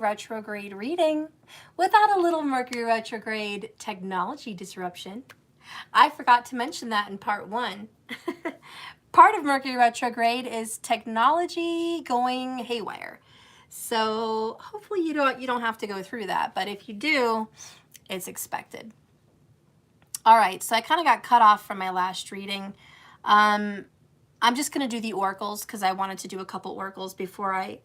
retrograde reading without a little Mercury retrograde technology disruption. I forgot to mention that in part 1. Part of Mercury retrograde is technology going haywire. So hopefully you don't have to go through that, but if you do, it's expected. All right, so I kind of got cut off from my last reading. I'm just going to do the oracles because I wanted to do a couple oracles before I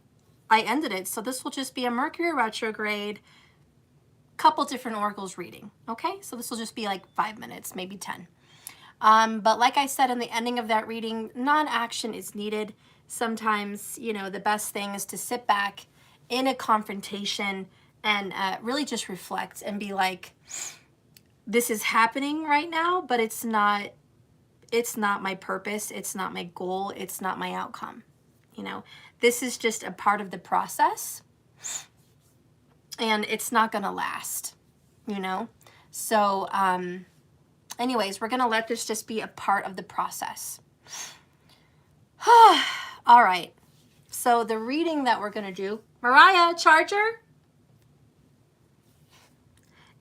ended it. So this will just be a Mercury retrograde, couple different oracles reading. Okay, so this will just be like 5 minutes, maybe 10. But like I said in the ending of that reading, non-action is needed. Sometimes, you know, the best thing is to sit back in a confrontation and really just reflect and be like, this is happening right now, but it's not my purpose. It's not my goal. It's not my outcome. You know, this is just a part of the process and it's not going to last, you know? So, anyways, we're going to let this just be a part of the process. All right. So the reading that we're going to do, Mariah, charger,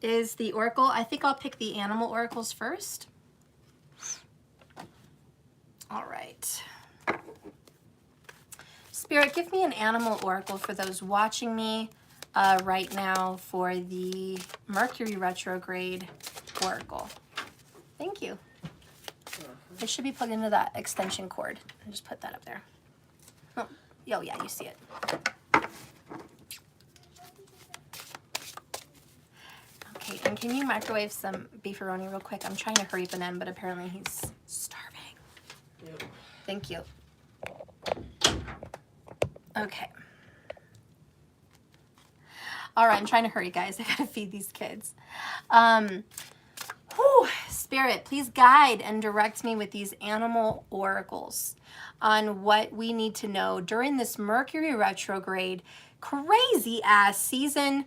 is the oracle. I think I'll pick the animal oracles first. All right. Spirit, give me an animal oracle for those watching me right now for the Mercury retrograde oracle. Thank you. It should be plugged into that extension cord. I just put that up there. Oh, yeah, you see it. Okay, and can you microwave some beefaroni real quick? I'm trying to hurry Benin, but apparently he's starving. Yep. Thank you. Okay. All right, I'm trying to hurry, guys. I gotta feed these kids. Spirit, please guide and direct me with these animal oracles on what we need to know during this Mercury retrograde crazy ass season.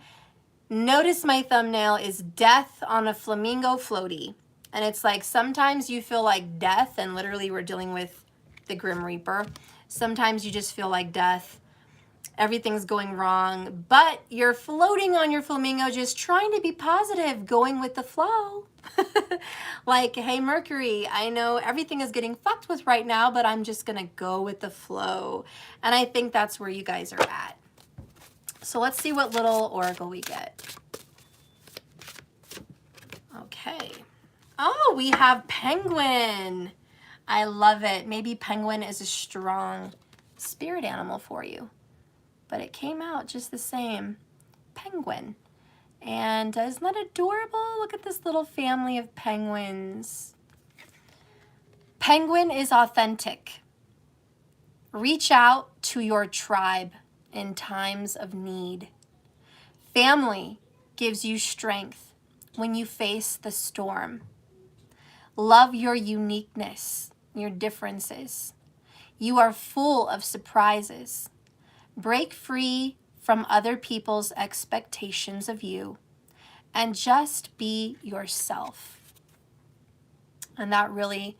Notice my thumbnail is death on a flamingo floaty. And it's like sometimes you feel like death and literally we're dealing with the Grim Reaper. Sometimes you just feel like death. Everything's going wrong, but you're floating on your flamingo, just trying to be positive, going with the flow. Like, hey, Mercury, I know everything is getting fucked with right now, but I'm just going to go with the flow. And I think that's where you guys are at. So let's see what little oracle we get. Okay. Oh, we have penguin. I love it. Maybe penguin is a strong spirit animal for you. But it came out just the same. Penguin. And isn't that adorable? Look at this little family of penguins. Penguin is authentic. Reach out to your tribe in times of need. Family gives you strength when you face the storm. Love your uniqueness, your differences. You are full of surprises. Break free from other people's expectations of you and just be yourself. And that really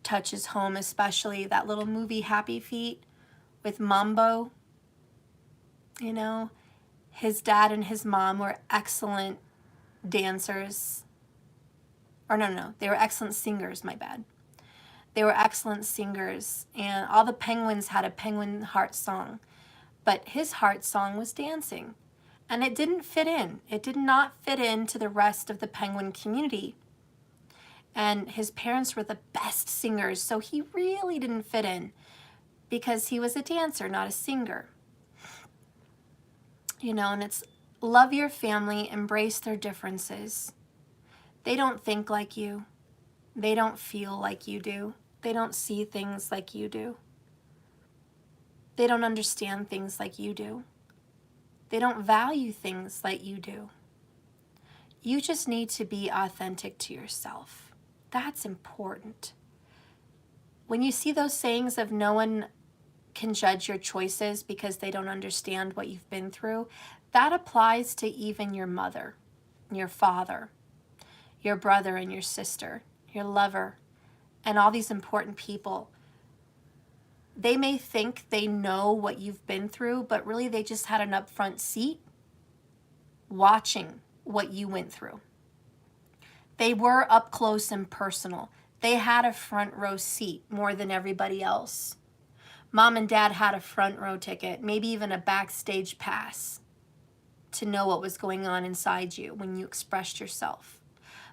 touches home, especially that little movie Happy Feet with Mambo. You know, his dad and his mom were excellent dancers. Or no, they were excellent singers, my bad. They were excellent singers, and all the penguins had a penguin heart song. But his heart song was dancing, and it didn't fit in. It did not fit into the rest of the penguin community. And his parents were the best singers, so he really didn't fit in because he was a dancer, not a singer. You know, and it's love your family, embrace their differences. They don't think like you. They don't feel like you do. They don't see things like you do. They don't understand things like you do. They don't value things like you do. You just need to be authentic to yourself. That's important. When you see those sayings of no one can judge your choices because they don't understand what you've been through, that applies to even your mother, your father, your brother and your sister, your lover, and all these important people. They may think they know what you've been through, but really they just had an upfront seat watching what you went through. They were up close and personal. They had a front row seat more than everybody else. Mom and dad had a front row ticket, maybe even a backstage pass to know what was going on inside you when you expressed yourself.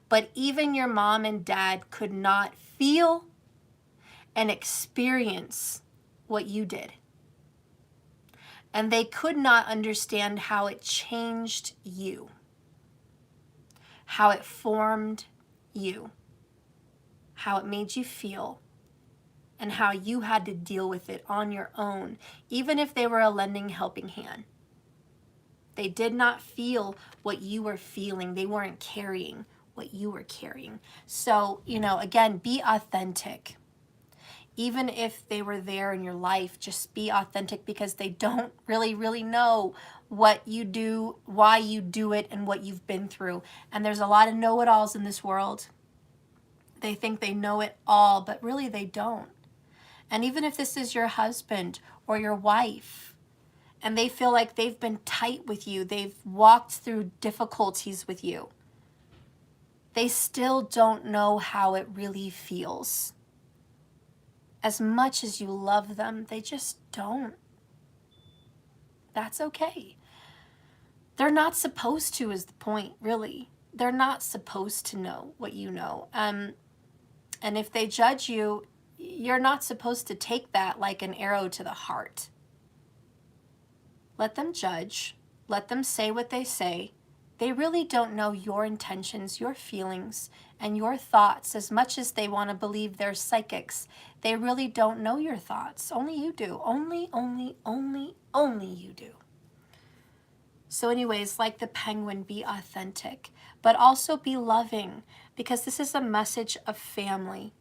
But even your mom and dad could not feel and experience what you did. And they could not understand how it changed you, how it formed you, how it made you feel, and how you had to deal with it on your own, even if they were a lending helping hand. They did not feel what you were feeling. They weren't carrying what you were carrying. So, again, be authentic. Even if they were there in your life, just be authentic, because they don't really know what you do, why you do it, and what you've been through. And there's a lot of know-it-alls in this world. They think they know it all, but really they don't. And even if this is your husband or your wife, and they feel like they've been tight with you, they've walked through difficulties with you, they still don't know how it really feels. As much as you love them, they just don't. That's okay. They're not supposed to, is the point, really. They're not supposed to know what you know. And if they judge you, you're not supposed to take that like an arrow to the heart. Let them judge. Let them say what they say. They really don't know your intentions, your feelings, and your thoughts as much as they want to believe they're psychics. They really don't know your thoughts. Only you do. Only you do. So anyways, like the penguin, be authentic, but also be loving, because this is a message of family.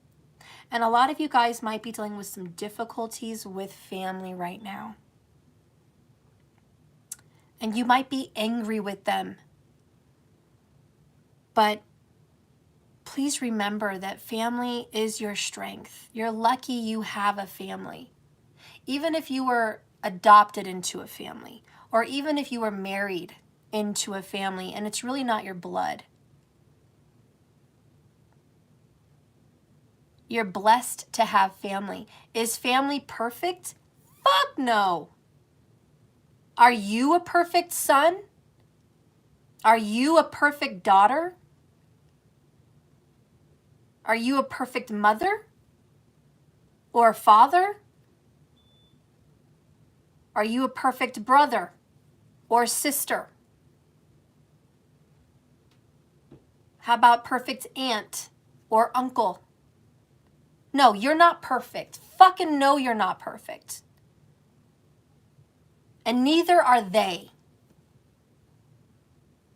And a lot of you guys might be dealing with some difficulties with family right now. And you might be angry with them. But please remember that family is your strength. You're lucky you have a family. Even if you were adopted into a family, or even if you were married into a family and it's really not your blood, you're blessed to have family. Is family perfect? Fuck no. Are you a perfect son? Are you a perfect daughter? Are you a perfect mother or father? Are you a perfect brother or sister? How about perfect aunt or uncle? No, you're not perfect. Fucking no, you're not perfect. And neither are they.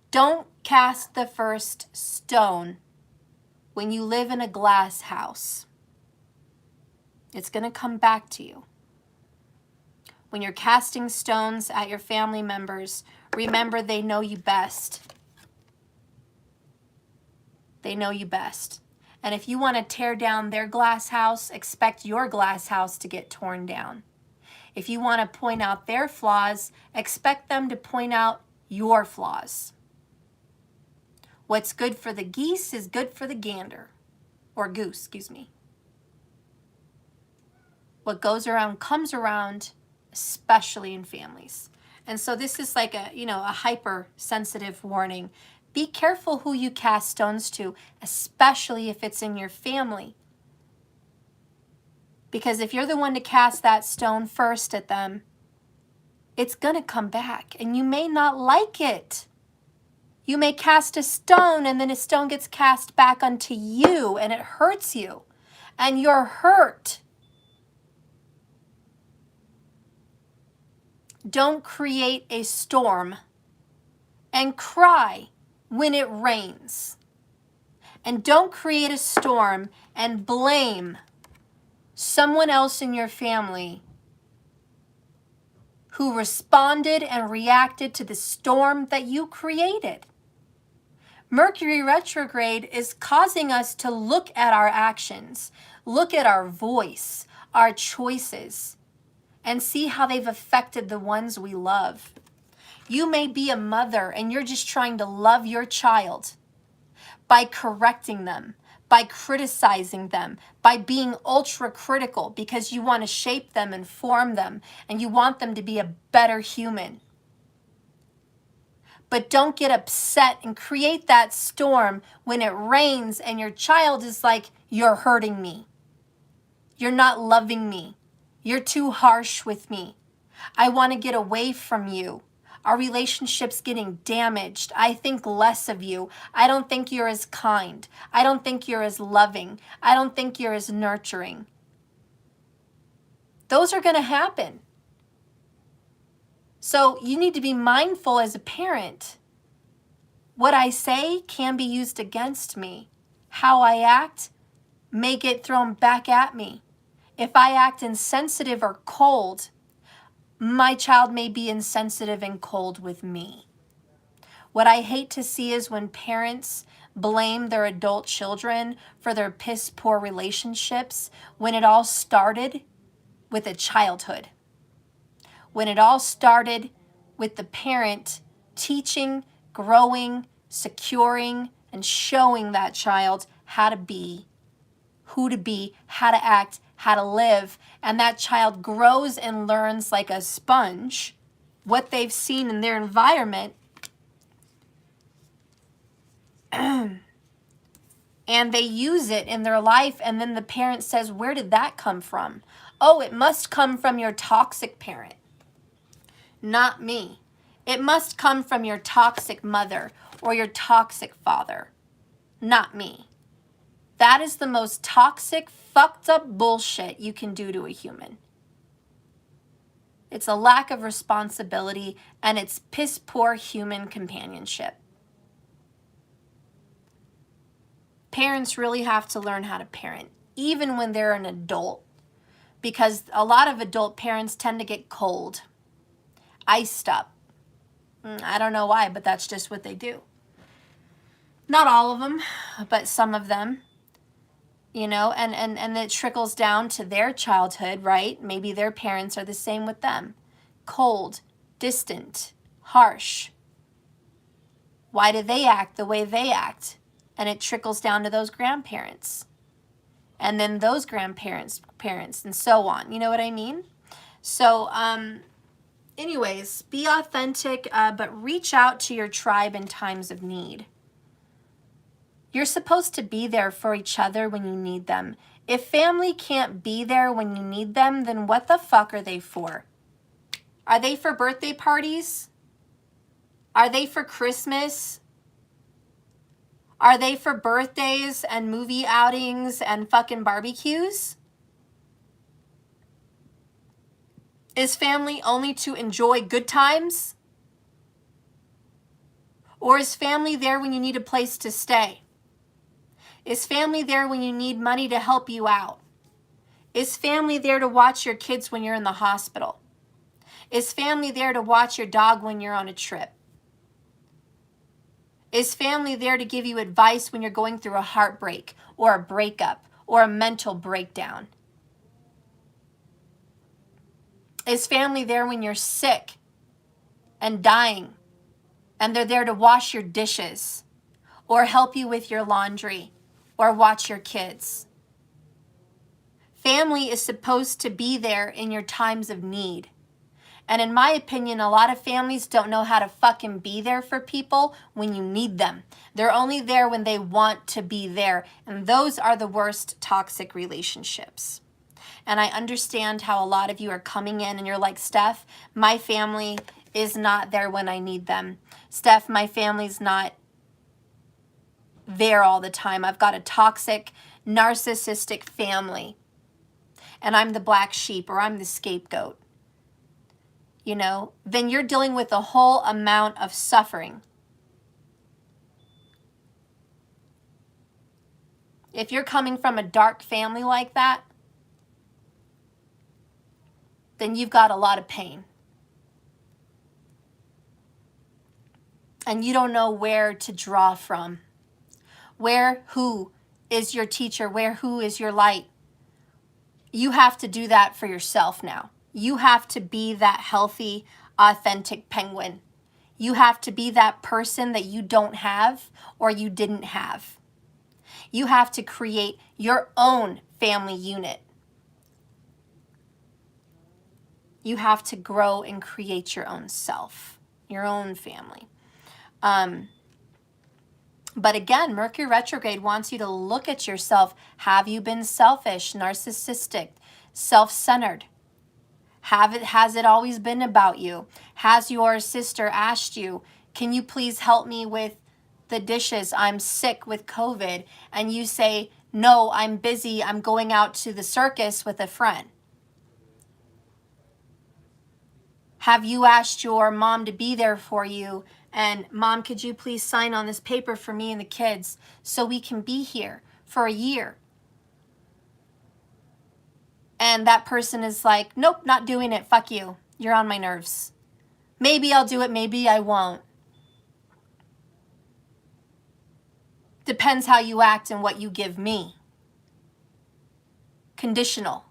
Don't cast the first stone when you live in a glass house. It's going to come back to you. When you're casting stones at your family members, remember they know you best. They know you best. And if you want to tear down their glass house, expect your glass house to get torn down. If you want to point out their flaws, expect them to point out your flaws. What's good for the geese is good for the gander. Or goose, excuse me. What goes around comes around, especially in families. And so this is like a hypersensitive warning. Be careful who you cast stones to, especially if it's in your family. Because if you're the one to cast that stone first at them, it's going to come back and you may not like it. You may cast a stone and then a stone gets cast back onto you and it hurts you and you're hurt. Don't create a storm and cry when it rains. And don't create a storm and blame someone else in your family who responded and reacted to the storm that you created. Mercury retrograde is causing us to look at our actions, look at our voice, our choices, and see how they've affected the ones we love. You may be a mother and you're just trying to love your child by correcting them, by criticizing them, by being ultra critical because you want to shape them and form them and you want them to be a better human. But don't get upset and create that storm when it rains and your child is like, you're hurting me. You're not loving me. You're too harsh with me. I want to get away from you. Our relationship's getting damaged. I think less of you. I don't think you're as kind. I don't think you're as loving. I don't think you're as nurturing. Those are going to happen. So you need to be mindful as a parent. What I say can be used against me. How I act may get thrown back at me. If I act insensitive or cold, my child may be insensitive and cold with me. What I hate to see is when parents blame their adult children for their piss poor relationships when it all started with a childhood. When it all started with the parent teaching, growing, securing, and showing that child how to be, who to be, how to act, how to live, and that child grows and learns like a sponge what they've seen in their environment, and they use it in their life, and then the parent says, where did that come from? Oh, it must come from your toxic parent. Not me. It must come from your toxic mother or your toxic father. Not me. That is the most toxic, fucked up bullshit you can do to a human. It's a lack of responsibility and it's piss poor human companionship. Parents really have to learn how to parent, even when they're an adult, because a lot of adult parents tend to get cold, iced up. I don't know why, but that's just what they do. Not all of them, but some of them. You know, and it trickles down to their childhood, right? Maybe their parents are the same with them. Cold, distant, harsh. Why do they act the way they act? And it trickles down to those grandparents. And then those grandparents, parents, and so on. You know what I mean? So, anyways, be authentic, but reach out to your tribe in times of need. You're supposed to be there for each other when you need them. If family can't be there when you need them, then what the fuck are they for? Are they for birthday parties? Are they for Christmas? Are they for birthdays and movie outings and fucking barbecues? Is family only to enjoy good times? Or is family there when you need a place to stay? Is family there when you need money to help you out? Is family there to watch your kids when you're in the hospital? Is family there to watch your dog when you're on a trip? Is family there to give you advice when you're going through a heartbreak or a breakup or a mental breakdown? Is family there when you're sick and dying and they're there to wash your dishes or help you with your laundry or watch your kids? Family is supposed to be there in your times of need. And in my opinion, a lot of families don't know how to fucking be there for people when you need them. They're only there when they want to be there. And those are the worst toxic relationships. And I understand how a lot of you are coming in and you're like, Steph, my family is not there when I need them. Steph, my family's not there all the time. I've got a toxic, narcissistic family. And I'm the black sheep or I'm the scapegoat. You know, then you're dealing with a whole amount of suffering. If you're coming from a dark family like that, then you've got a lot of pain. And you don't know where to draw from. Who is your teacher? Who is your light? You have to do that for yourself now. You have to be that healthy, authentic penguin. You have to be that person that you don't have or you didn't have. You have to create your own family unit. You have to grow and create your own self, your own family. But again, Mercury retrograde wants you to look at yourself. Have you been selfish, narcissistic, self-centered? Has it always been about you? Has your sister asked you, can you please help me with the dishes? I'm sick with COVID. And you say, no, I'm busy. I'm going out to the circus with a friend. Have you asked your mom to be there for you? And mom, could you please sign on this paper for me and the kids so we can be here for a year? And that person is like, nope, not doing it. Fuck you. You're on my nerves. Maybe I'll do it. Maybe I won't. Depends how you act and what you give me. Conditional.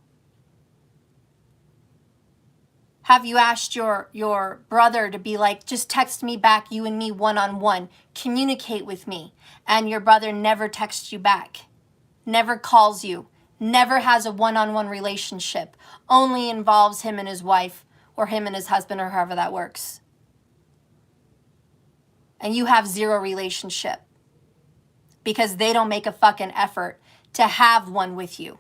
Have you asked your brother to be like, just text me back, you and me one-on-one, communicate with me, and your brother never texts you back, never calls you, never has a one-on-one relationship, only involves him and his wife or him and his husband or however that works. And you have zero relationship because they don't make a fucking effort to have one with you.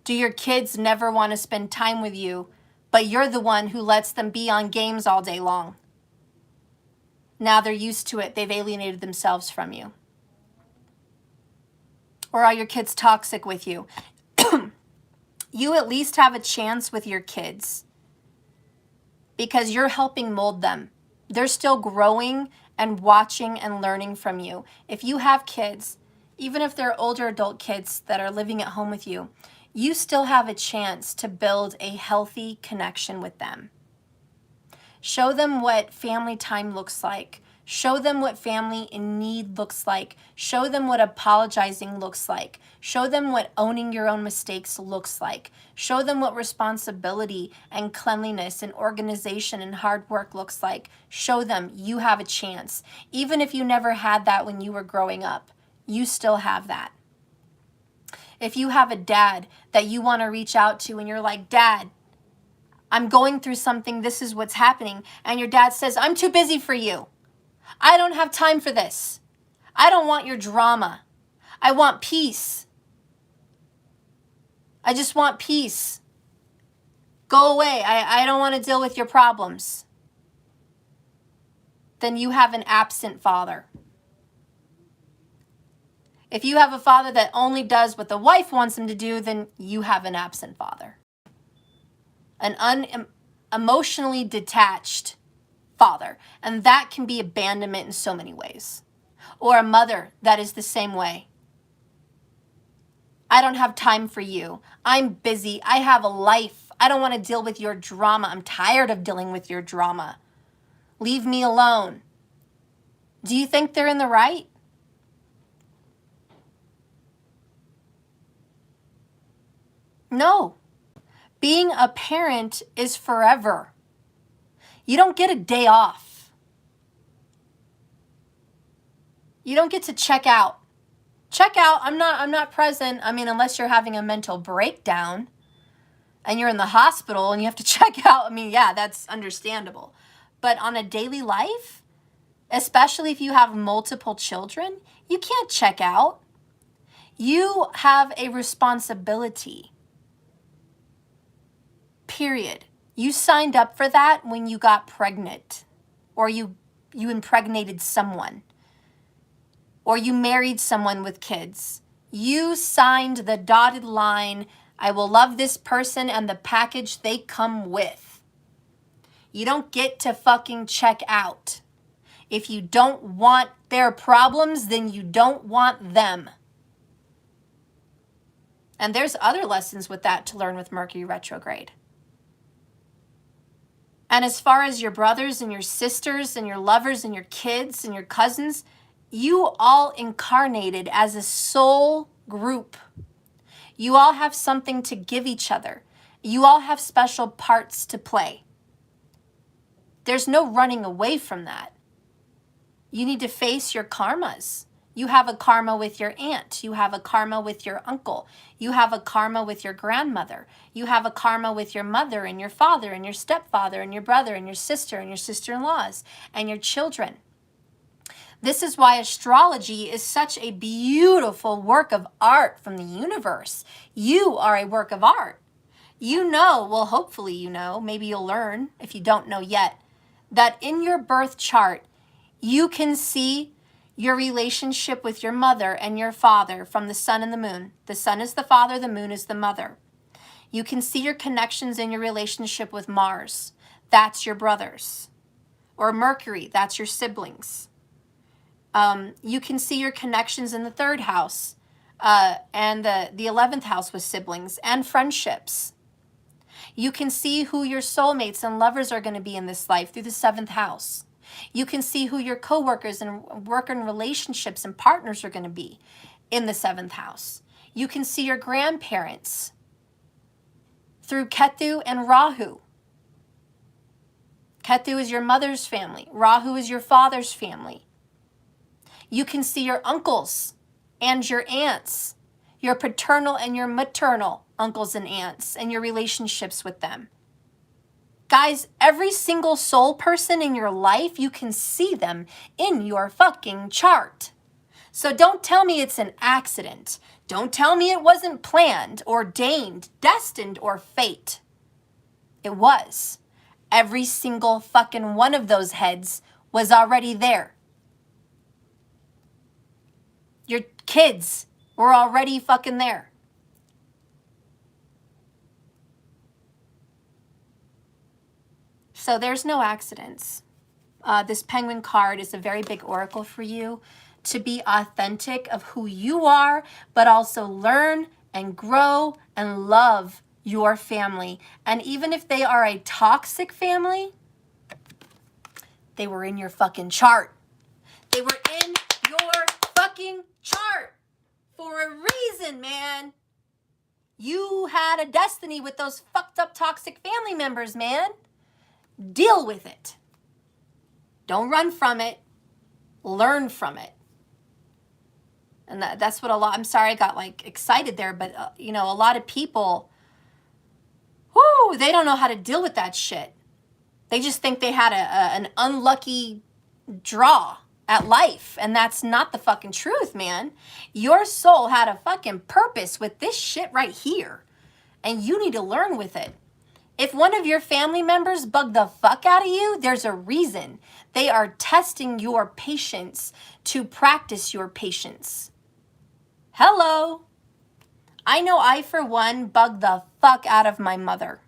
Do your kids never want to spend time with you, but you're the one who lets them be on games all day long? Now they're used to it. They've alienated themselves from you. Or are your kids toxic with you? You at least have a chance with your kids because you're helping mold them. They're still growing and watching and learning from you. If you have kids, even if they're older adult kids that are living at home with you, you still have a chance to build a healthy connection with them. Show them what family time looks like. Show them what family in need looks like. Show them what apologizing looks like. Show them what owning your own mistakes looks like. Show them what responsibility and cleanliness and organization and hard work looks like. Show them you have a chance. Even if you never had that when you were growing up, you still have that. If you have a dad that you want to reach out to and you're like, Dad, I'm going through something, this is what's happening. And your dad says, I'm too busy for you. I don't have time for this. I don't want your drama. I want peace. I just want peace. Go away. I don't want to deal with your problems. Then you have an absent father. If you have a father that only does what the wife wants him to do, then you have an absent father. An emotionally detached father. And that can be abandonment in so many ways. Or a mother that is the same way. I don't have time for you. I'm busy. I have a life. I don't want to deal with your drama. I'm tired of dealing with your drama. Leave me alone. Do you think they're in the right? No. Being a parent is forever. You don't get a day off. You don't get to check out. Check out, I'm not present. I mean, unless you're having a mental breakdown and you're in the hospital and you have to check out. I mean, yeah, that's understandable. But on a daily life, especially if you have multiple children, you can't check out. You have a responsibility. Period. You signed up for that when you got pregnant, or you impregnated someone, or you married someone with kids. You signed the dotted line, I will love this person and the package they come with. You don't get to fucking check out. If you don't want their problems, then you don't want them. And there's other lessons with that to learn with Mercury retrograde. And as far as your brothers and your sisters and your lovers and your kids and your cousins, you all incarnated as a soul group. You all have something to give each other. You all have special parts to play. There's no running away from that. You need to face your karmas. You have a karma with your aunt. You have a karma with your uncle. You have a karma with your grandmother. You have a karma with your mother and your father and your stepfather and your brother and your sister-in-laws and your children. This is why astrology is such a beautiful work of art from the universe. You are a work of art. You know, well, hopefully you know, maybe you'll learn if you don't know yet, that in your birth chart, you can see your relationship with your mother and your father from the sun and the moon. The sun is the father, the moon is the mother. You can see your connections in your relationship with Mars. That's your brothers. Or Mercury, that's your siblings. You can see your connections in the 3rd house and the 11th house with siblings and friendships. You can see who your soulmates and lovers are going to be in this life through the 7th house. You can see who your coworkers and working relationships and partners are going to be in the 7th house. You can see your grandparents through Ketu and Rahu. Ketu is your mother's family. Rahu is your father's family. You can see your uncles and your aunts, your paternal and your maternal uncles and aunts, and your relationships with them. Guys, every single soul person in your life, you can see them in your fucking chart. So don't tell me it's an accident. Don't tell me it wasn't planned, ordained, destined, or fate. It was. Every single fucking one of those heads was already there. Your kids were already fucking there. So there's no accidents. This penguin card is a very big oracle for you to be authentic of who you are, but also learn and grow and love your family. And even if they are a toxic family, they were in your fucking chart. They were in your fucking chart for a reason, man. You had a destiny with those fucked up toxic family members, man. Deal with it. Don't run from it. Learn from it. And that's what a lot, I'm sorry I got like excited there, but you know, a lot of people, whoo, they don't know how to deal with that shit. They just think they had an unlucky draw at life, and that's not the fucking truth, man. Your soul had a fucking purpose with this shit right here, and you need to learn with it. If one of your family members bug the fuck out of you, there's a reason. They are testing your patience to practice your patience. Hello. I know I, for one, bugged the fuck out of my mother.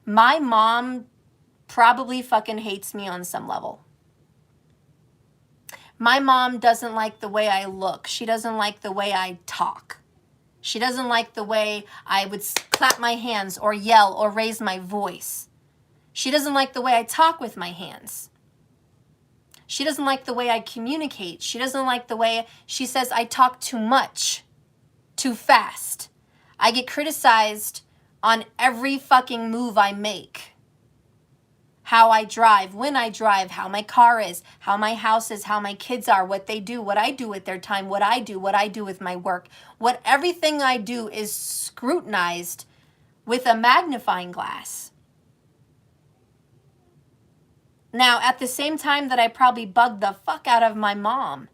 My mom probably fucking hates me on some level. My mom doesn't like the way I look. She doesn't like the way I talk. She doesn't like the way I would clap my hands or yell or raise my voice. She doesn't like the way I talk with my hands. She doesn't like the way I communicate. She doesn't like the way she says I talk too much, too fast. I get criticized on every fucking move I make. How I drive, when I drive, how my car is, how my house is, how my kids are, what they do, what I do with their time, what I do with my work. What everything I do is scrutinized with a magnifying glass. Now, at the same time that I probably bugged the fuck out of my mom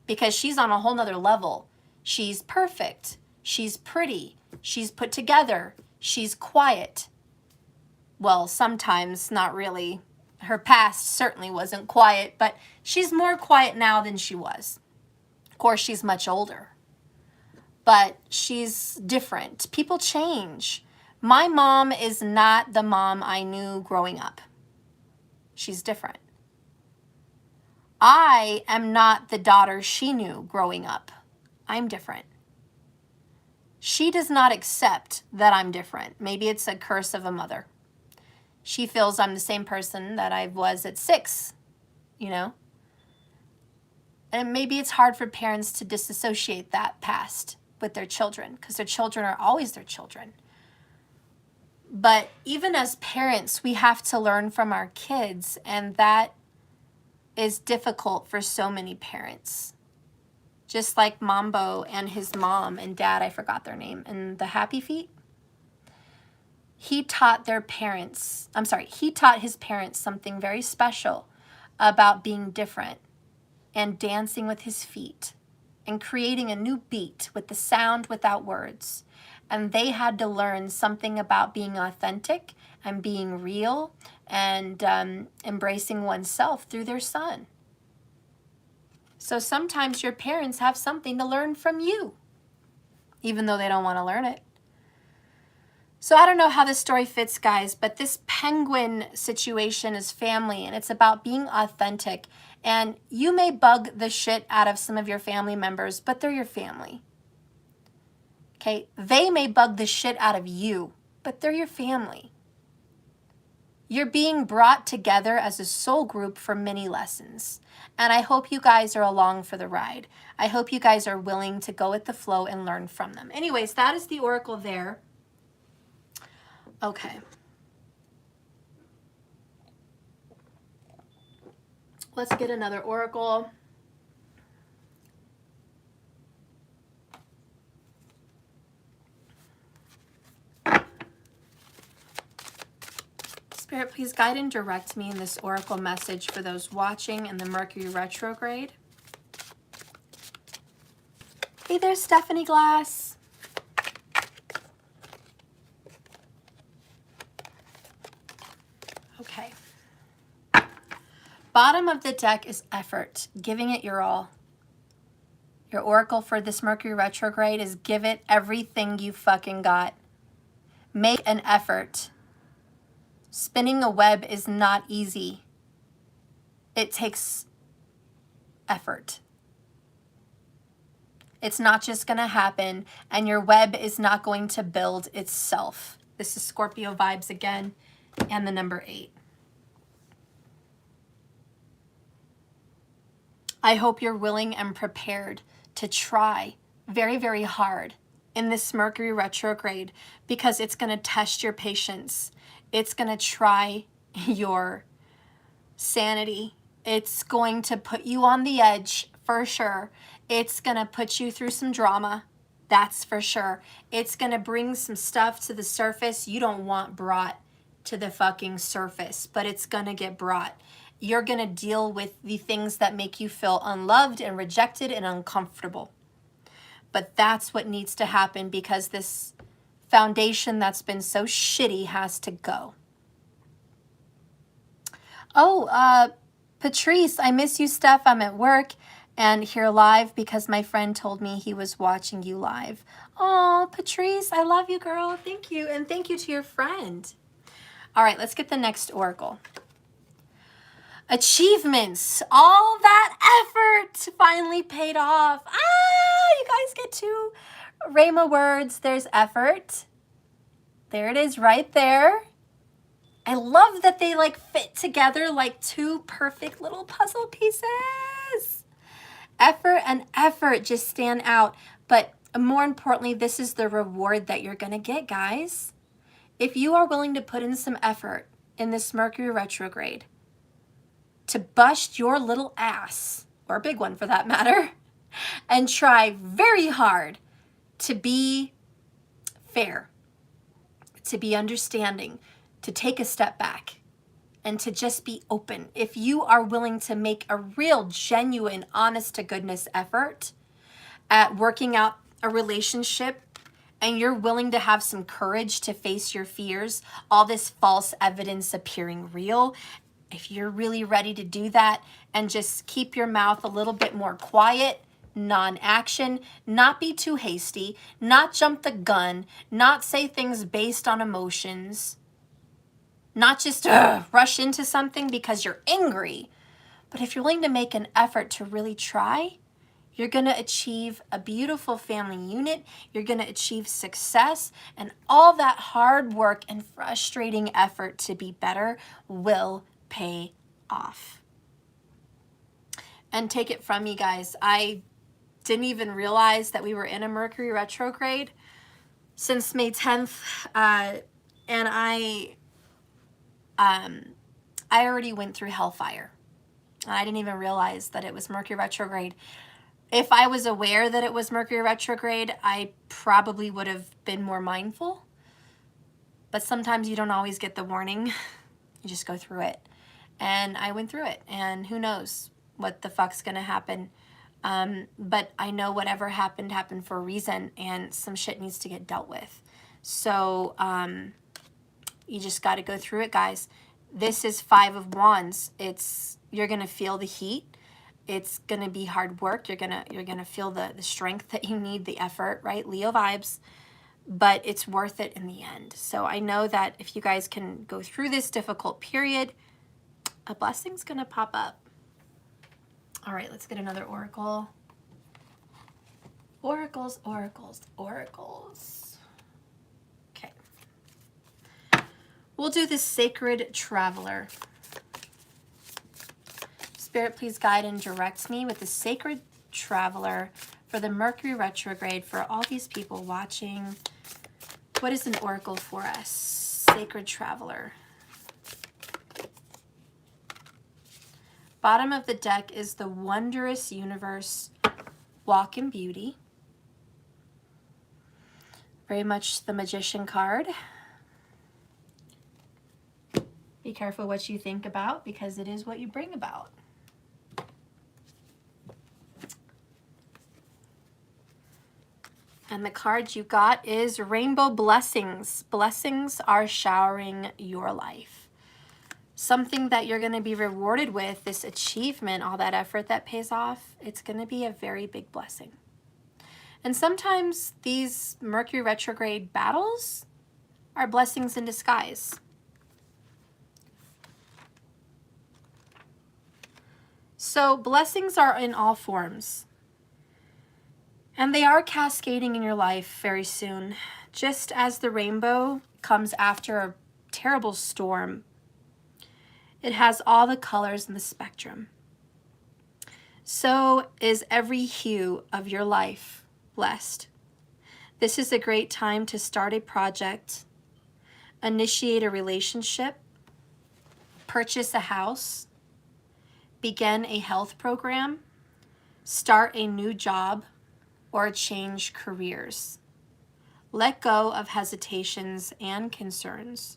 because she's on a whole nother level. She's perfect. She's pretty. She's put together. She's quiet. Well, sometimes not really. Her past certainly wasn't quiet, but she's more quiet now than she was. Of course, she's much older, but she's different. People change. My mom is not the mom I knew growing up. She's different. I am not the daughter she knew growing up. I'm different. She does not accept that I'm different. Maybe it's a curse of a mother. She feels I'm the same person that I was at 6, you know? And maybe it's hard for parents to disassociate that past with their children because their children are always their children. But even as parents, we have to learn from our kids, and that is difficult for so many parents. Just like Mambo and his mom and dad, I forgot their name, and the Happy Feet. He taught he taught his parents something very special about being different and dancing with his feet and creating a new beat with the sound without words. And they had to learn something about being authentic and being real and embracing oneself through their son. So sometimes your parents have something to learn from you, even though they don't want to learn it. So I don't know how this story fits, guys, but this penguin situation is family, and it's about being authentic. And you may bug the shit out of some of your family members, but they're your family. Okay? They may bug the shit out of you, but they're your family. You're being brought together as a soul group for many lessons. And I hope you guys are along for the ride. I hope you guys are willing to go with the flow and learn from them. Anyways, that is the oracle there. Okay. Let's get another oracle. Spirit, please guide and direct me in this oracle message for those watching in the Mercury retrograde. Hey there, Stephanie Glass. Okay. Bottom of the deck is effort, giving it your all. Your oracle for this Mercury retrograde is give it everything you fucking got. Make an effort. Spinning a web is not easy. It takes effort. It's not just going to happen, and your web is not going to build itself. This is Scorpio vibes again, and the number 8. I hope you're willing and prepared to try very, very hard in this Mercury retrograde, because it's going to test your patience. It's going to try your sanity. It's going to put you on the edge for sure. It's going to put you through some drama. That's for sure. It's going to bring some stuff to the surface you don't want brought to the fucking surface, but it's going to get brought. You're going to deal with the things that make you feel unloved and rejected and uncomfortable. But that's what needs to happen, because this foundation that's been so shitty has to go. Oh, Patrice, I miss you, Steph. I'm at work and here live because my friend told me he was watching you live. Oh, Patrice, I love you, girl. Thank you. And thank you to your friend. All right, let's get the next oracle. Achievements. All that effort finally paid off. You guys get 2 Rhema words. There's effort. There it is right there. I love that they like fit together like 2 perfect little puzzle pieces. Effort and effort just stand out. But more importantly, this is the reward that you're going to get, guys. If you are willing to put in some effort in this Mercury retrograde to bust your little ass, or a big one for that matter, and try very hard to be fair, to be understanding, to take a step back, and to just be open. If you are willing to make a real, genuine, honest to goodness effort at working out a relationship, and you're willing to have some courage to face your fears, all this false evidence appearing real, if you're really ready to do that and just keep your mouth a little bit more quiet, non-action, not be too hasty, not jump the gun, not say things based on emotions, not just rush into something because you're angry. But if you're willing to make an effort to really try, you're going to achieve a beautiful family unit. You're going to achieve success, and all that hard work and frustrating effort to be better will pay off. And take it from me, guys. I didn't even realize that we were in a Mercury retrograde since May 10th. And I already went through hellfire. I didn't even realize that it was Mercury retrograde. If I was aware that it was Mercury retrograde, I probably would have been more mindful. But sometimes you don't always get the warning. You just go through it. And I went through it. And who knows what the fuck's going to happen. But I know whatever happened for a reason. And some shit needs to get dealt with. So you just got to go through it, guys. This is 5 of Wands. You're going to feel the heat. It's going to be hard work. You're going to feel the strength that you need, the effort, right? Leo vibes. But it's worth it in the end. So I know that if you guys can go through this difficult period, a blessing's going to pop up. All right, let's get another oracle. Oracles, oracles, oracles. Okay. We'll do the Sacred Traveler. Spirit, please guide and direct me with the Sacred Traveler for the Mercury retrograde for all these people watching. What is an oracle for us? Sacred Traveler. Bottom of the deck is the Wondrous Universe, Walk in Beauty. Very much the Magician card. Be careful what you think about, because it is what you bring about. And the card you got is Rainbow Blessings. Blessings are showering your life. Something that you're going to be rewarded with, this achievement, all that effort that pays off, it's going to be a very big blessing. And sometimes these Mercury retrograde battles are blessings in disguise. So blessings are in all forms. And they are cascading in your life very soon. Just as the rainbow comes after a terrible storm, it has all the colors in the spectrum. So is every hue of your life blessed. This is a great time to start a project, initiate a relationship, purchase a house, begin a health program, start a new job, or change careers. Let go of hesitations and concerns,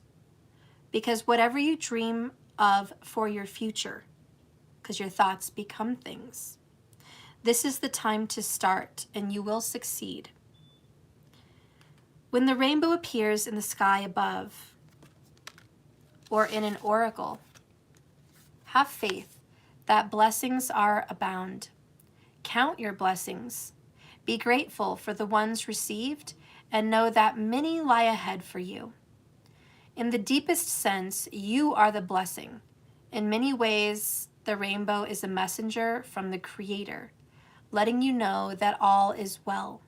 because whatever you dream of for your future, because your thoughts become things, this is the time to start and you will succeed. When the rainbow appears in the sky above or in an oracle, have faith that blessings are abound. Count your blessings. Be grateful for the ones received and know that many lie ahead for you. In the deepest sense, you are the blessing. In many ways, the rainbow is a messenger from the Creator, letting you know that all is well.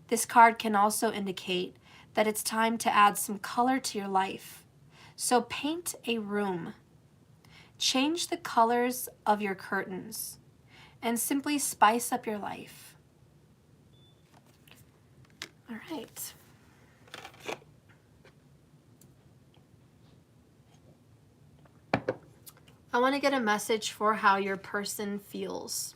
This card can also indicate that it's time to add some color to your life. So paint a room. Change the colors of your curtains and simply spice up your life. All right. I want to get a message for how your person feels.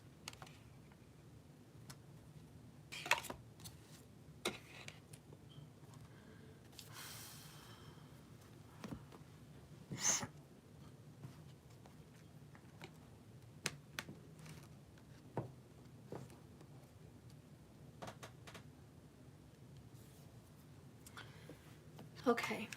Okay.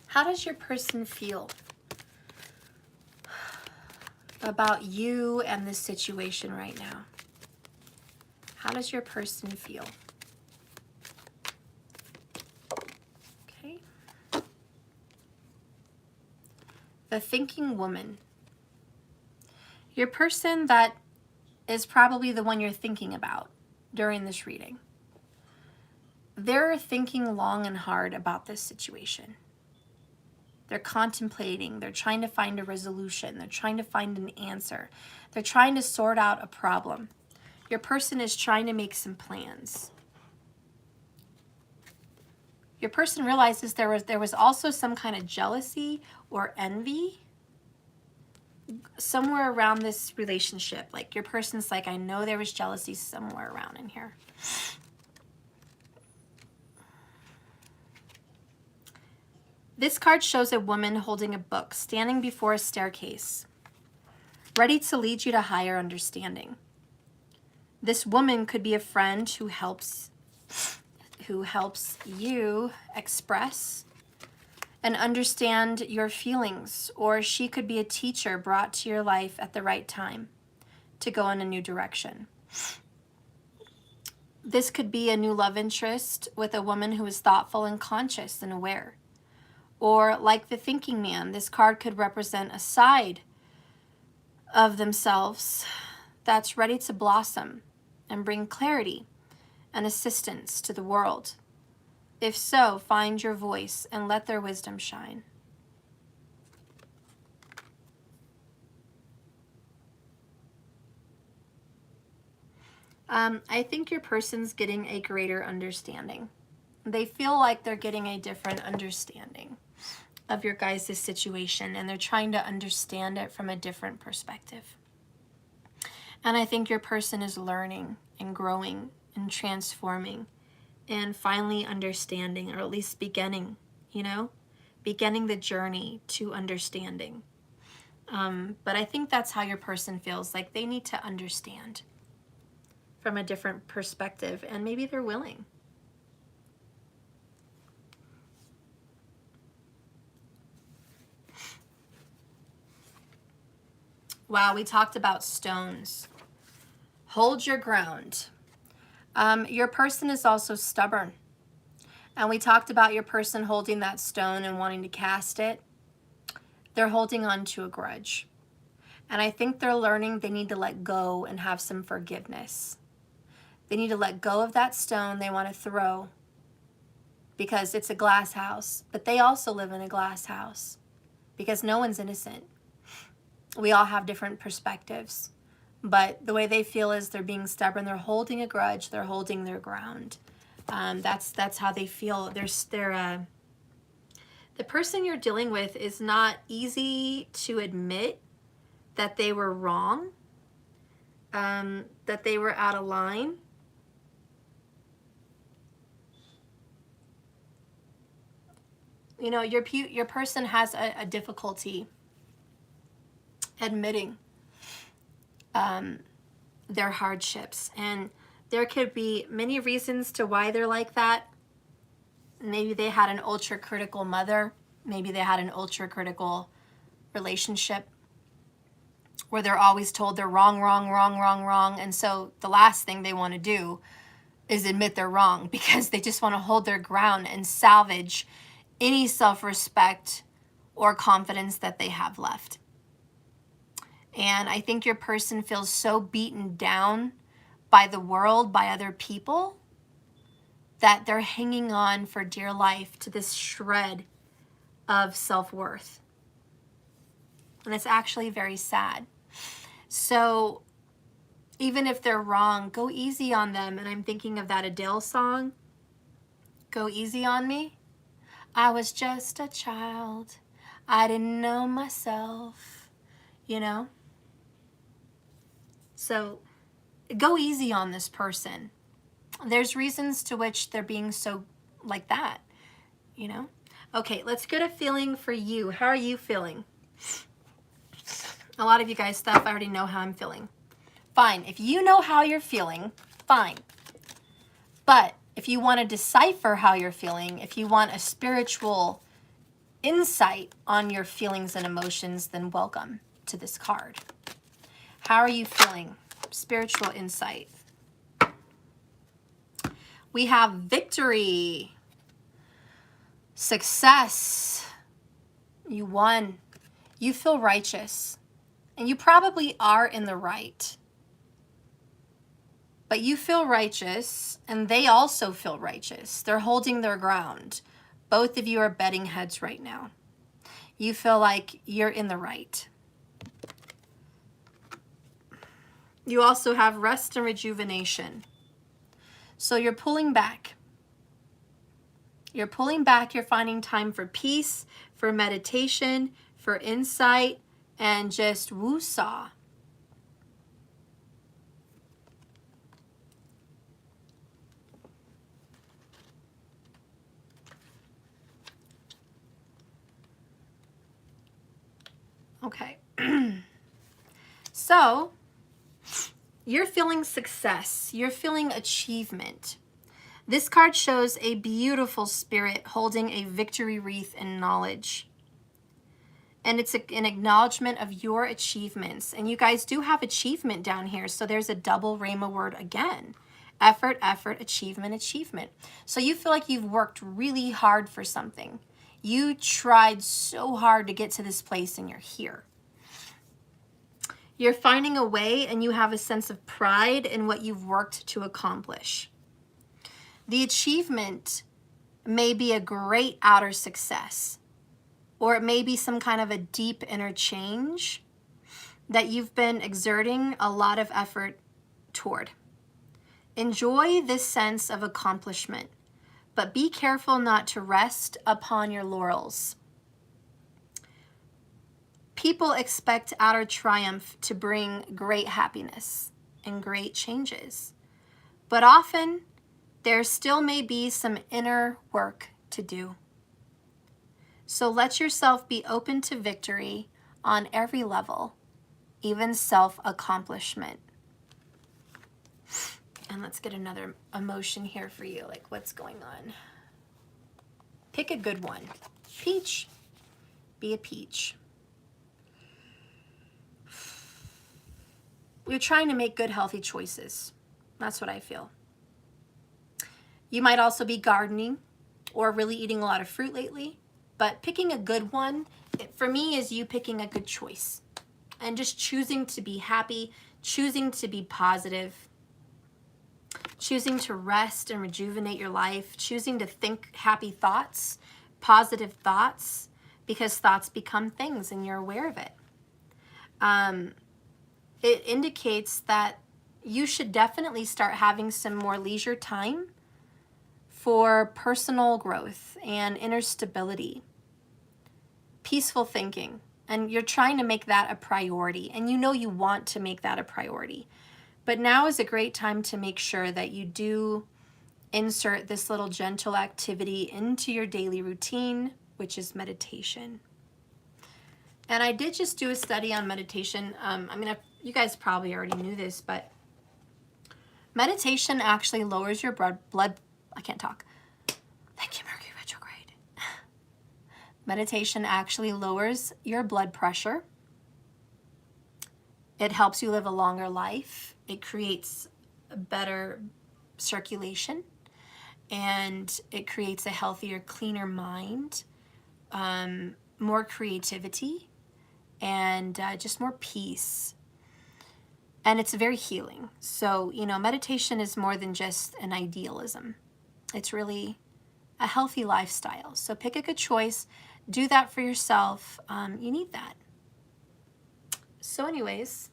How does your person feel about you and this situation right now? How does your person feel? Okay. The Thinking Woman. Your person that is probably the one you're thinking about during this reading. They're thinking long and hard about this situation. They're contemplating. They're trying to find a resolution. They're trying to find an answer. They're trying to sort out a problem. Your person is trying to make some plans. Your person realizes there was also some kind of jealousy or envy somewhere around this relationship. Like your person's like, I know there was jealousy somewhere around in here. This card shows a woman holding a book, standing before a staircase, ready to lead you to higher understanding. This woman could be a friend who helps you express and understand your feelings, or she could be a teacher brought to your life at the right time to go in a new direction. This could be a new love interest with a woman who is thoughtful and conscious and aware. Or like the thinking man, this card could represent a side of themselves that's ready to blossom and bring clarity and assistance to the world. If so, find your voice and let their wisdom shine. I think your person's getting a greater understanding. They feel like they're getting a different understanding of your guys' situation, and they're trying to understand it from a different perspective. And I think your person is learning and growing and transforming and finally understanding, or at least beginning, beginning the journey to understanding. But I think that's how your person feels, like they need to understand from a different perspective, and maybe they're willing. Wow, we talked about stones. Hold your ground. Your person is also stubborn. And we talked about your person holding that stone and wanting to cast it. They're holding on to a grudge. And I think they're learning they need to let go and have some forgiveness. They need to let go of that stone they want to throw because it's a glass house. But they also live in a glass house because no one's innocent. We all have different perspectives. But the way they feel is they're being stubborn. They're holding a grudge. They're holding their ground. That's how they feel. The person you're dealing with is not easy to admit that they were wrong, that they were out of line. Your person has a difficulty admitting their hardships, and there could be many reasons to why they're like that. Maybe they had an ultra critical mother. Maybe they had an ultra critical relationship where they're always told they're wrong, and so the last thing they want to do is admit they're wrong because they just want to hold their ground and salvage any self-respect or confidence that they have left. And I think your person feels so beaten down by the world, by other people, that they're hanging on for dear life to this shred of self-worth. And it's actually very sad. So even if they're wrong, go easy on them. And I'm thinking of that Adele song, Go Easy on Me. I was just a child. I didn't know myself, So go easy on this person. There's reasons to which they're being so like that, Okay, let's get a feeling for you. How are you feeling? A lot of you guys stuff, I already know how I'm feeling. Fine. If you know how you're feeling, fine. But if you want to decipher how you're feeling, if you want a spiritual insight on your feelings and emotions, then welcome to this card. How are you feeling? Spiritual insight. We have victory, success. You won. You feel righteous. And you probably are in the right. But you feel righteous, and they also feel righteous. They're holding their ground. Both of you are betting heads right now. You feel like you're in the right. You also have rest and rejuvenation. So you're pulling back. You're pulling back. You're finding time for peace, for meditation, for insight, and just woo-saw. Okay. So you're feeling success. You're feeling achievement. This card shows a beautiful spirit holding a victory wreath in knowledge. And it's an acknowledgement of your achievements. And you guys do have achievement down here. So there's a double Rhema word again. Effort, effort, achievement, achievement. So you feel like you've worked really hard for something. You tried so hard to get to this place and you're here. You're finding a way and you have a sense of pride in what you've worked to accomplish. The achievement may be a great outer success, or it may be some kind of a deep inner change that you've been exerting a lot of effort toward. Enjoy this sense of accomplishment, but be careful not to rest upon your laurels. People expect outer triumph to bring great happiness and great changes, but often there still may be some inner work to do. So let yourself be open to victory on every level, even self-accomplishment. And let's get another emotion here for you, like what's going on. Pick a good one. Peach. Be a peach. You're trying to make good, healthy choices. That's what I feel. You might also be gardening or really eating a lot of fruit lately, but picking a good one, for me, is you picking a good choice and just choosing to be happy, choosing to be positive, choosing to rest and rejuvenate your life, choosing to think happy thoughts, positive thoughts, because thoughts become things and you're aware of it. It indicates that you should definitely start having some more leisure time for personal growth and inner stability, peaceful thinking, and you're trying to make that a priority, and you know you want to make that a priority. But now is a great time to make sure that you do insert this little gentle activity into your daily routine, which is meditation. And I did just do a study on meditation. You guys probably already knew this, but meditation actually lowers your I can't talk. Thank you, Mercury retrograde. Meditation actually lowers your blood pressure. It helps you live a longer life. It creates a better circulation, and it creates a healthier, cleaner mind, more creativity, and just more peace. And it's very healing. So, meditation is more than just an idealism. It's really a healthy lifestyle. So pick a good choice. Do that for yourself. You need that. So anyways,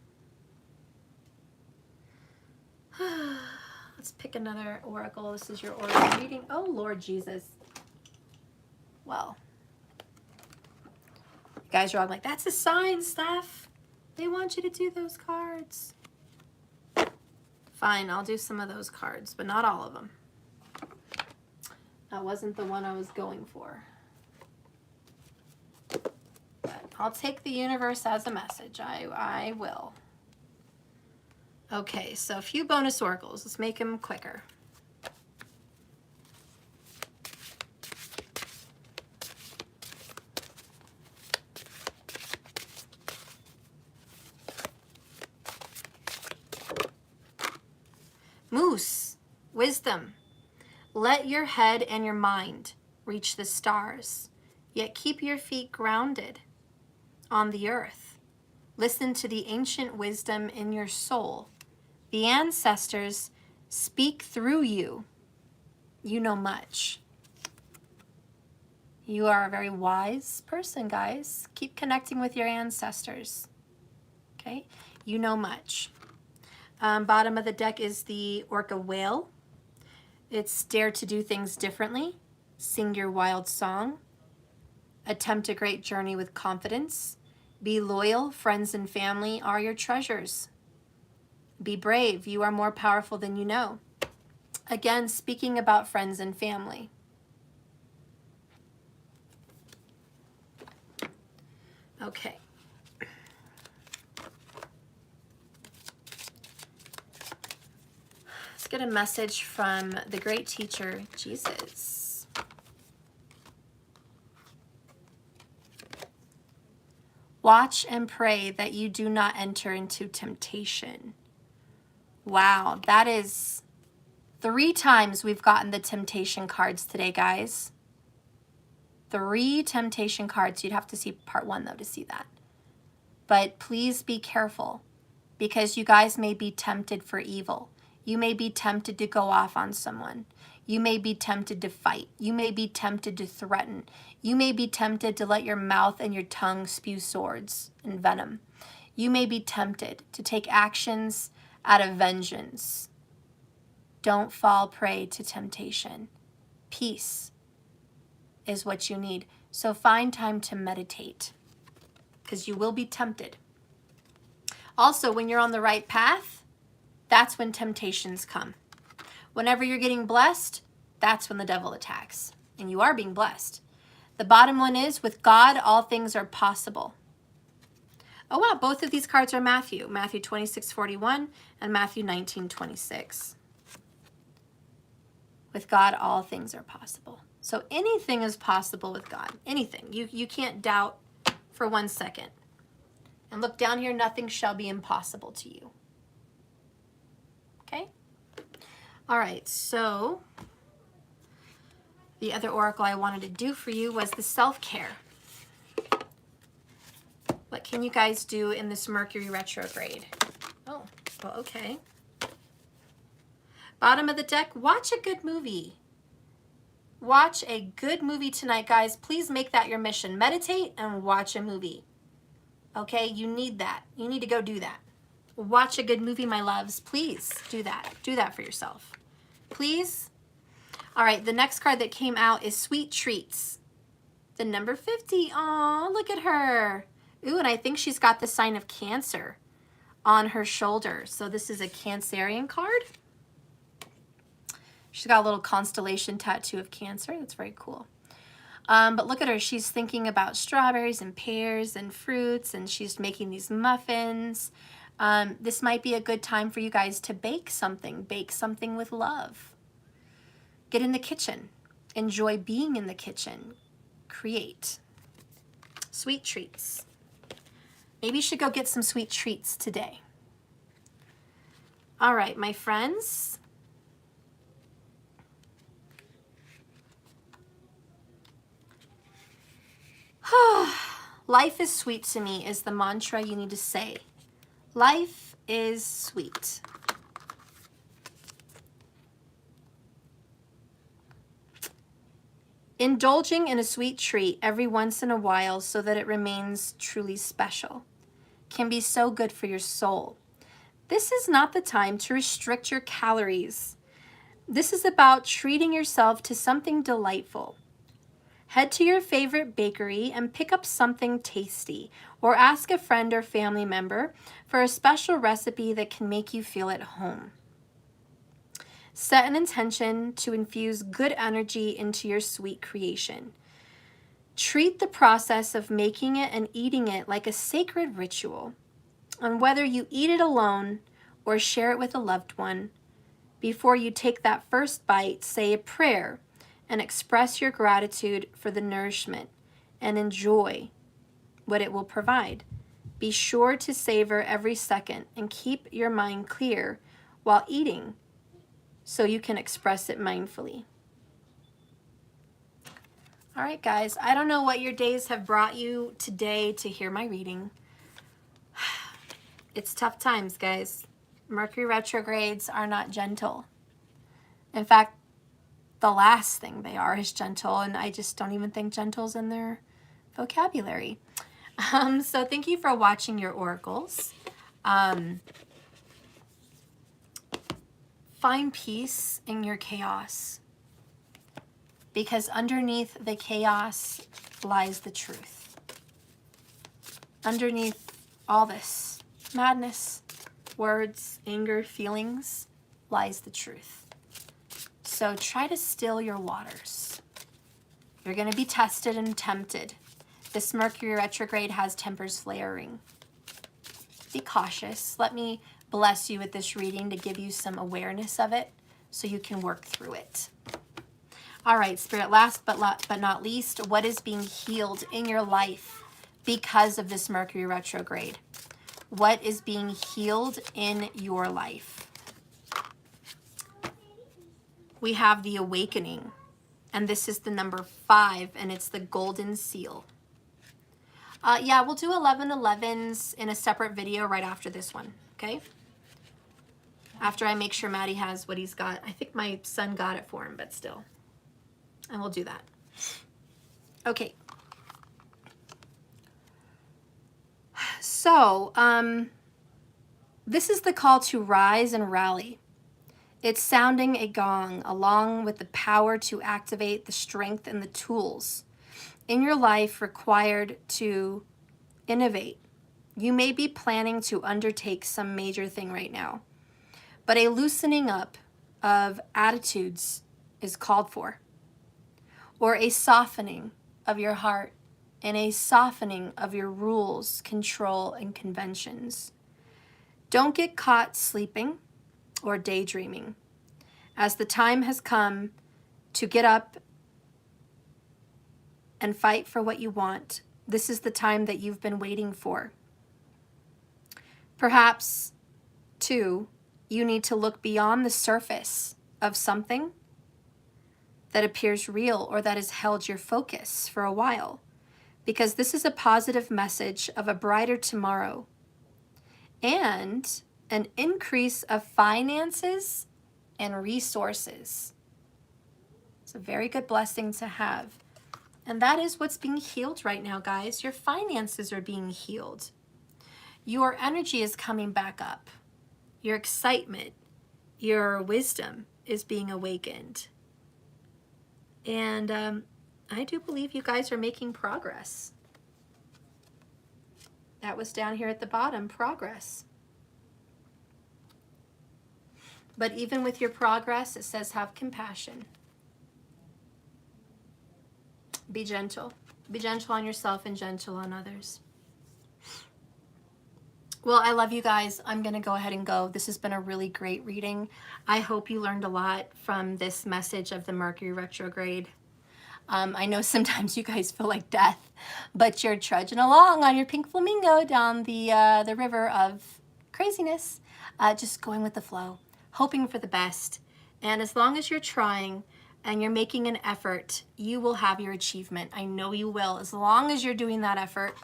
let's pick another oracle. This is your oracle reading. Oh, Lord Jesus. Well, you guys are all like, that's a sign, Steph. They want you to do those cards. Fine, I'll do some of those cards, but not all of them. That wasn't the one I was going for. But I'll take the universe as a message. I will. Okay, so a few bonus oracles. Let's make them quicker. Moose, wisdom. Let your head and your mind reach the stars, yet keep your feet grounded on the earth. Listen to the ancient wisdom in your soul. The ancestors speak through you. You know much. You are a very wise person, guys. Keep connecting with your ancestors. Okay? You know much. Bottom of the deck is the orca whale. It's dare to do things differently. Sing your wild song. Attempt a great journey with confidence. Be loyal. Friends and family are your treasures. Be brave. You are more powerful than you know. Again, speaking about friends and family. Okay. Let's get a message from the great teacher, Jesus. Watch and pray that you do not enter into temptation. Wow, that is 3 times we've gotten the temptation cards today, guys. 3 temptation cards. You'd have to see part 1, though, to see that. But please be careful, because you guys may be tempted for evil. You may be tempted to go off on someone. You may be tempted to fight. You may be tempted to threaten. You may be tempted to let your mouth and your tongue spew swords and venom. You may be tempted to take actions out of vengeance. Don't fall prey to temptation. Peace is what you need. So find time to meditate, because you will be tempted. Also, when you're on the right path, that's when temptations come. Whenever you're getting blessed, that's when the devil attacks. And you are being blessed. The bottom one is, with God, all things are possible. Oh wow, both of these cards are Matthew. Matthew 26:41 and Matthew 19:26. With God, all things are possible. So anything is possible with God. Anything. You can't doubt for 1 second. And look down here, nothing shall be impossible to you. Okay? All right, so the other oracle I wanted to do for you was the self-care. What can you guys do in this Mercury retrograde? Oh, well, okay. Bottom of the deck, watch a good movie. Watch a good movie tonight, guys. Please make that your mission. Meditate and watch a movie. Okay, you need that. You need to go do that. Watch a good movie, my loves. Please do that. Do that for yourself. Please. All right, the next card that came out is Sweet Treats. The number 50. Aw, look at her. Ooh, and I think she's got the sign of Cancer on her shoulder. So this is a Cancerian card. She's got a little constellation tattoo of Cancer. That's very cool. But look at her. She's thinking about strawberries and pears and fruits, and she's making these muffins. This might be a good time for you guys to bake something. Bake something with love. Get in the kitchen. Enjoy being in the kitchen. Create. Sweet treats. Maybe you should go get some sweet treats today. All right, my friends. Life is sweet to me is the mantra you need to say. Life is sweet. Indulging in a sweet treat every once in a while so that it remains truly special can be so good for your soul. This is not the time to restrict your calories. This is about treating yourself to something delightful. Head to your favorite bakery and pick up something tasty, or ask a friend or family member for a special recipe that can make you feel at home. Set an intention to infuse good energy into your sweet creation. Treat the process of making it and eating it like a sacred ritual. And whether you eat it alone or share it with a loved one, before you take that first bite, say a prayer and express your gratitude for the nourishment and enjoy what it will provide. Be sure to savor every second and keep your mind clear while eating so you can express it mindfully. All right, guys, I don't know what your days have brought you today to hear my reading. It's tough times, guys. Mercury retrogrades are not gentle. In fact, the last thing they are is gentle, and I just don't even think gentle's in their vocabulary. So thank you for watching your oracles. Find peace in your chaos, because underneath the chaos lies the truth. Underneath all this madness, words, anger, feelings, lies the truth. So try to still your waters. You're going to be tested and tempted. This Mercury retrograde has tempers flaring. Be cautious. Let me bless you with this reading to give you some awareness of it so you can work through it. All right, Spirit, last but not least, what is being healed in your life because of this Mercury retrograde? What is being healed in your life? We have the awakening, and this is the number 5, and it's the golden seal. Yeah, we'll do 1111s in a separate video right after this one, okay? After I make sure Maddie has what he's got. I think my son got it for him, but still. And we'll do that. Okay. So, this is the call to rise and rally. It's sounding a gong along with the power to activate the strength and the tools in your life required to innovate. You may be planning to undertake some major thing right now, but a loosening up of attitudes is called for, or a softening of your heart and a softening of your rules, control, and conventions. Don't get caught sleeping or daydreaming, as the time has come to get up and fight for what you want. This is the time that you've been waiting for. Perhaps, too, you need to look beyond the surface of something that appears real or that has held your focus for a while, because this is a positive message of a brighter tomorrow and an increase of finances and resources. It's a very good blessing to have. And that is what's being healed right now, guys. Your finances are being healed. Your energy is coming back up. Your excitement, your wisdom is being awakened. And I do believe you guys are making progress. That was down here at the bottom, progress. But even with your progress, it says have compassion. Be gentle. Be gentle on yourself and gentle on others. Well, I love you guys. I'm going to go ahead and go. This has been a really great reading. I hope you learned a lot from this message of the Mercury retrograde. I know sometimes you guys feel like death, but you're trudging along on your pink flamingo down the river of craziness, just going with the flow, hoping for the best. And as long as you're trying and you're making an effort, you will have your achievement. I know you will. As long as you're doing that effort,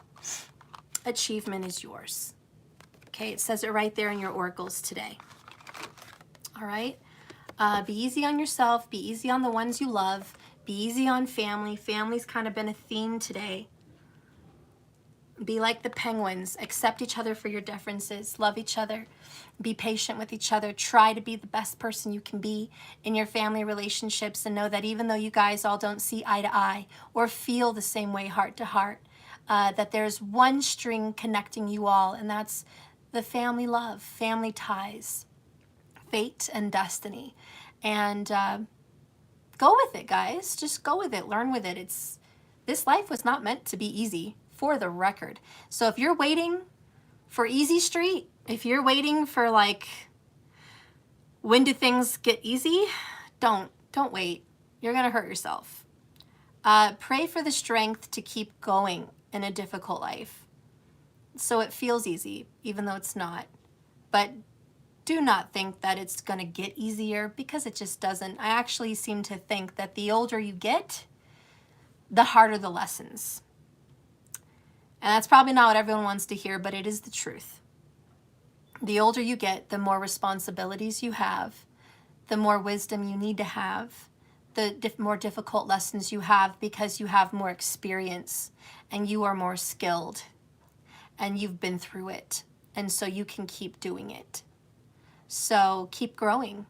achievement is yours. Okay, it says it right there in your oracles today. All right? Be easy on yourself. Be easy on the ones you love. Be easy on family. Family's kind of been a theme today. Be like the penguins. Accept each other for your differences. Love each other. Be patient with each other. Try to be the best person you can be in your family relationships, and know that even though you guys all don't see eye to eye or feel the same way heart to heart, that there's one string connecting you all, and that's the family love, family ties, fate and destiny. And go with it, guys. Just go with it. Learn with it. This life was not meant to be easy, for the record. So if you're waiting for easy street, if you're waiting for like, when do things get easy? Don't wait. You're going to hurt yourself. Pray for the strength to keep going in a difficult life, so it feels easy, even though it's not. But do not think that it's going to get easier, because it just doesn't. I actually seem to think that the older you get, the harder the lessons. And that's probably not what everyone wants to hear, but it is the truth. The older you get, the more responsibilities you have, the more wisdom you need to have, the more difficult lessons you have, because you have more experience and you are more skilled and you've been through it. And so you can keep doing it. So keep growing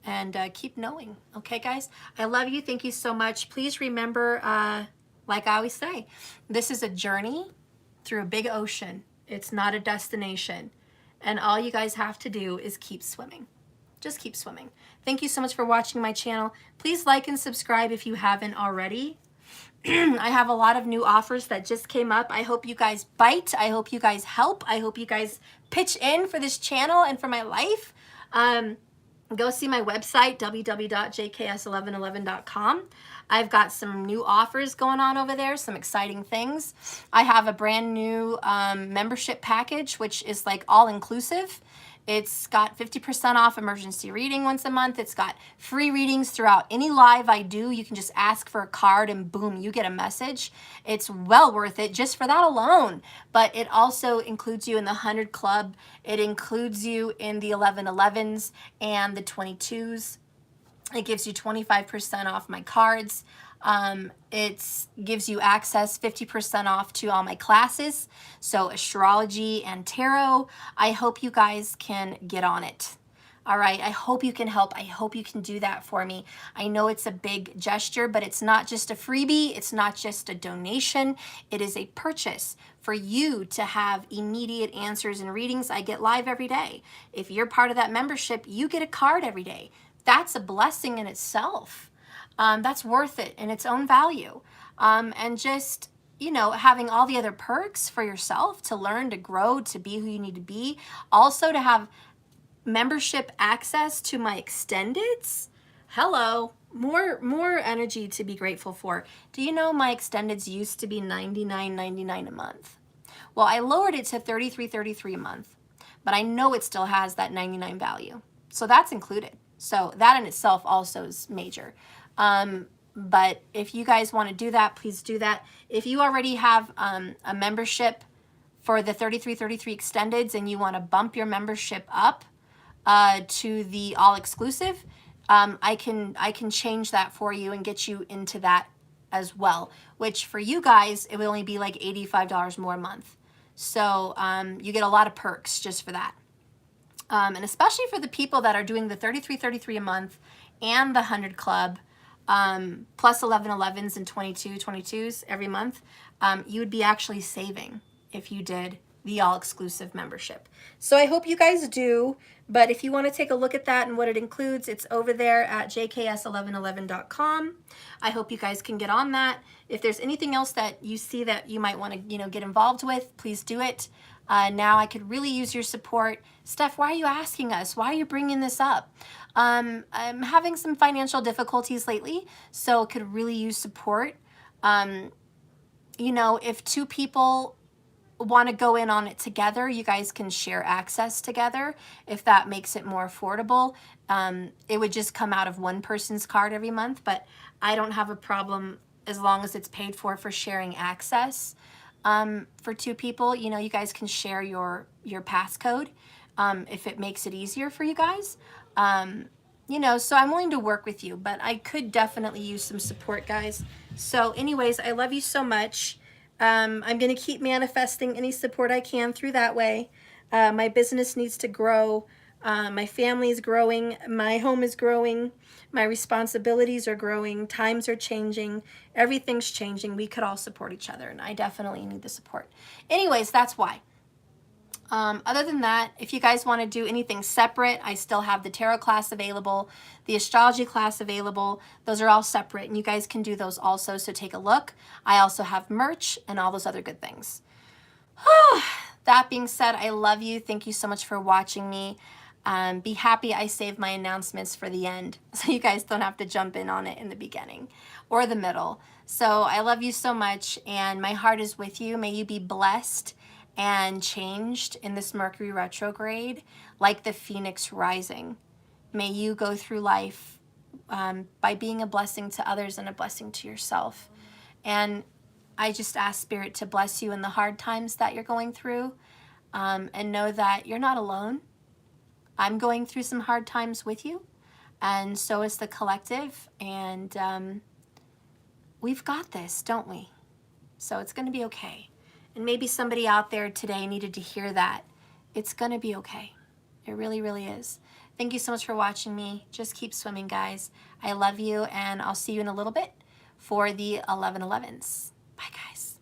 and keep knowing. Okay, guys? I love you. Thank you so much. Please remember, like I always say, this is a journey through a big ocean. It's not a destination. And all you guys have to do is keep swimming. Just keep swimming. Thank you so much for watching my channel. Please like and subscribe if you haven't already. I have a lot of new offers that just came up. I hope you guys bite. I hope you guys help. I hope you guys pitch in for this channel and for my life. Go see my website, www.jks1111.com. I've got some new offers going on over there, some exciting things. I have a brand new membership package, which is like all inclusive. It's got 50% off emergency reading once a month. It's got free readings throughout any live I do. You can just ask for a card and boom, you get a message. It's well worth it just for that alone. But it also includes you in the 100 Club. It includes you in the 1111s and the 22s. It gives you 25% off my cards. It gives you access 50% off to all my classes. So astrology and tarot. I hope you guys can get on it. All right. I hope you can help. I hope you can do that for me. I know it's a big gesture, but it's not just a freebie. It's not just a donation. It is a purchase for you to have immediate answers and readings. I get live every day. If you're part of that membership, you get a card every day. That's a blessing in itself. That's worth it in its own value. And just, you know, having all the other perks for yourself to learn, to grow, to be who you need to be. Also to have membership access to my extendeds. Hello, more energy to be grateful for. Do you know my extendeds used to be $99.99 a month? Well, I lowered it to $33.33 a month, but I know it still has that $99 value. So that's included. So that in itself also is major. But if you guys want to do that, please do that. If you already have a membership for the $33.33 extendeds and you want to bump your membership up to the all exclusive, I can change that for you and get you into that as well, which for you guys, it will only be like $85 more a month. So you get a lot of perks just for that. And especially for the people that are doing the $33.33 a month and the 100 Club, plus 1111s and 22s every month, you would be actually saving if you did the all-exclusive membership. So I hope you guys do, but if you want to take a look at that and what it includes, it's over there at jks1111.com. I hope you guys can get on that. If there's anything else that you see that you might want to, you know, get involved with, please do it. Now I could really use your support. Steph, why are you asking us? Why are you bringing this up? I'm having some financial difficulties lately, so could really use support. You know, if two people want to go in on it together, you guys can share access together. If that makes it more affordable, it would just come out of one person's card every month, but I don't have a problem as long as it's paid for sharing access. For two people, you know, you guys can share your passcode if it makes it easier for you guys. You know, so I'm willing to work with you, but I could definitely use some support, guys. So anyways, I love you so much. I'm going to keep manifesting any support I can through that way. My business needs to grow. My family is growing. My home is growing. My responsibilities are growing. Times are changing. Everything's changing. We could all support each other, and I definitely need the support. Anyways, that's why. Other than that, if you guys want to do anything separate, I still have the tarot class available, the astrology class available. Those are all separate, and you guys can do those also, so take a look. I also have merch and all those other good things. That being said, I love you. Thank you so much for watching me. Be happy I saved my announcements for the end, so you guys don't have to jump in on it in the beginning or the middle. So I love you so much, and my heart is with you. May you be blessed and changed in this Mercury retrograde like the phoenix rising. May you go through life by being a blessing to others and a blessing to yourself. And I just ask Spirit to bless you in the hard times that you're going through, and know that you're not alone. I'm going through some hard times with you. and so is the collective, and we've got this, don't we? So it's going to be okay. And maybe somebody out there today needed to hear that. It's going to be okay. It really, really is. Thank you so much for watching me. Just keep swimming, guys. I love you, and I'll see you in a little bit for the 11/11s. Bye, guys.